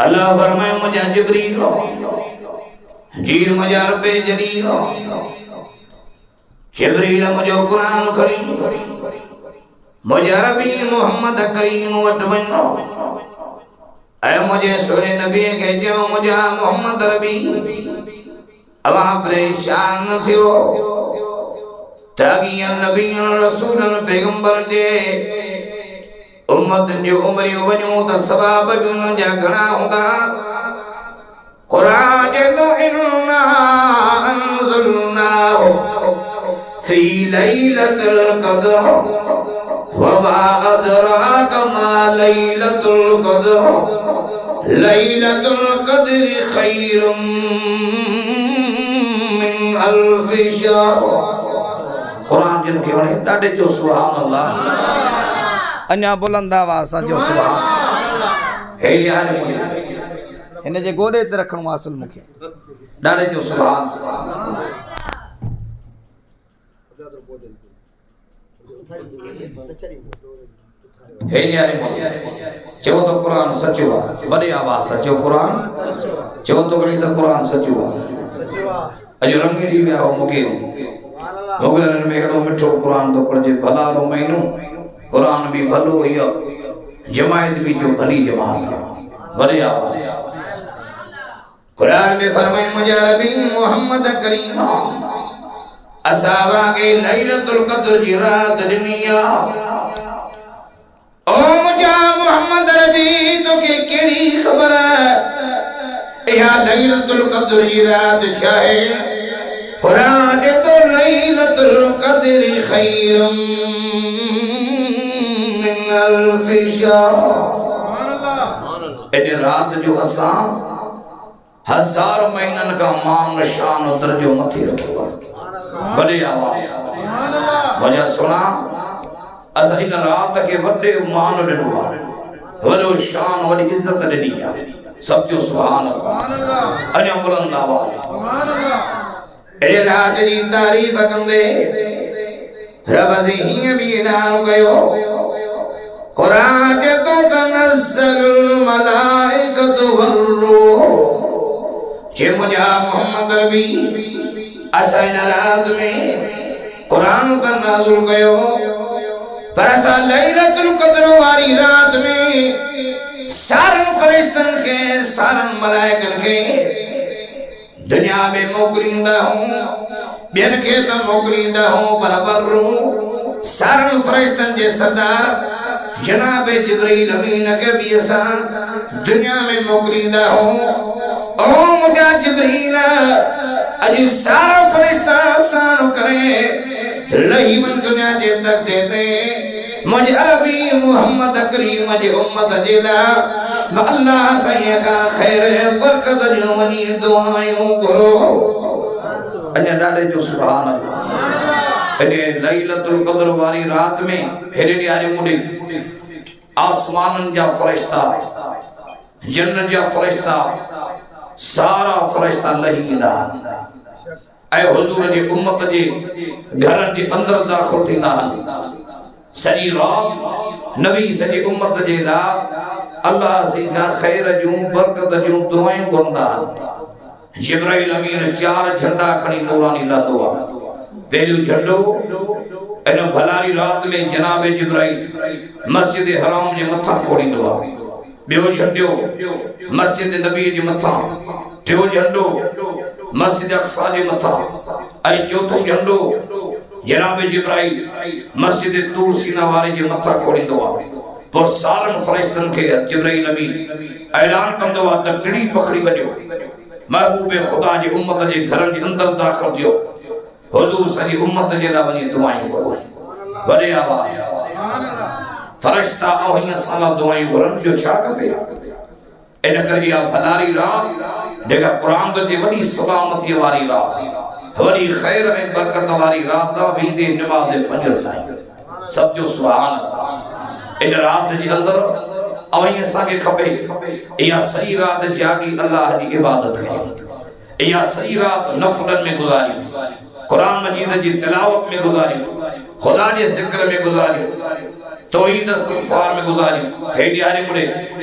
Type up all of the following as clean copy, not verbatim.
اللہ فرمائے مجھا جبریل جی مجھا رب جلیل جبریل مجھو قرآن کریم مجھا ربی محمد کریم وٹوین اے مجھے سورے نبی کے جو مجھا محمد ربی اللہ پریشان تھیو تاکہ نبی رسول پیغمبر جے امت جو عمری بنیوں تا سباب بن جا گھنا ہوگا قرآن جدو انا انزلناہ فی لیلت القدر وما ادراک ما لیلت القدر لیلت القدر خیر من الف شہر قرآن جن کے وڑے ڈاڑے جو سبحان اللہ انیا بلند آواز جو سبحان ہے یار انہیں جے گوڑے تے رکھن واصل مکھے ڈاڑے جو سبحان ہے یار جو تو قرآن سچو بڑے آواز سچو قرآن جو تو گڑی تو قرآن سچو اجو رنگی دی بیا ہو مکے مگر میں ہلو مٹھو قرآن تو پڑھے بھلا رو مینو قرآن بھی بھلو یا جماعت بھی جو بھلی جماعت بڑے آواز قرآن میں فرمائے مجھا ربی محمد کریم اصحابہ کے لیلت القدر کی رات دنیا او مجھا محمد ربی تو کہ کیڑی خبر ہے یا لیلت القدر کی رات چاہے قرآن تو لیلت القدر خیر من الف شہر اے رات جو اساں ہزار مہینن کا مان شان و درجو متھی رکھے بڑے آواز وجہ سنا اسا ان رات کے وڈے مان ڈنو وڈو شان وڈی عزت ڈنی سب جو سبحان اللہ انیا بلند آواز سبحان اللہ اے رات دی تعریف کندے رب ذہین بھی اعلان کیو قرآن کے تو تنزل الملائکۃ والروح چھ مجھا محمد ربی اسائن رات میں قرآن کا نازل کیو پر اسا لیلت القدر واری رات میں سارن فرشتن کے سارن ملائکن کے دنیا میں موکلیندہ ہوں بین کے تو موکلیندہ ہوں برابر ہوں سارن فرشتن جے سردار جناب جبریل امین کے بھی اسا دنیا میں موکلیندہ ہوں او مجھا جبریل اجی سارا فرشتہ آسان کرے لہی من دنیا جے تک دیتے مجھے عربی محمد کریم مجھے امت جیلا اللہ سیہ کا خیر برکت جو منی دعائیوں کرو انجھے ڈاڑے جو سبحان اللہ انجھے لیلت القدر واری رات میں پھیرے آرے مڑے آسمانن جا فرشتہ جنت جا فرشتہ سارا فرشتہ لہی دا اے حضور جی امت جی گھرن جی اندر داخل تھی نہ سری رات نبی سری امت جی دا اللہ سیدھا خیر جوں برکت جوں دعائیں بندہ جبرائیل امین چار جھنڈا کھنی نورانی لا دعا پہلو جھنڈو اینو بھلاری رات میں جناب جبرائیل مسجد حرام جی متھا کھوڑی دعا بیو جھنڈو مسجد نبی جی متھا ٹیو جھنڈو مسجد اقصا جی متھا اے چوتھو جھنڈو جناب جبرائیل مسجد طور سینہ والے جی متھا کھوڑی دعا پر سارن فرشتن کے جبرائیل امین اعلان کن دعا تکڑی پکڑی بنیو محبوب خدا جی امت جی گھرن جی اندر داخل دیو حضور سجی امت جی دا بنی دعائیں کرو بڑے آواز فرشتہ آہین سالہ دعائیں کرن جو چاہ کبھے اینا کریا بھلاری رات دیکھا قرآن دی وڈی سلامتی واری رات وڈی خیر میں برکت واری رات دا بھی دے نماز فجر تائیں سب جو سبحان اینا رات دی اندر آئین ساکے کھپے یا صحیح رات جاگی اللہ دی عبادت ہے یا صحیح رات نفلن میں گزاری قرآن مجید جی تلاوت میں گزاری خدا جی ذکر میں گزاری توحید استغفار میں گزاری ہے دیارے مڑے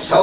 100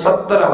70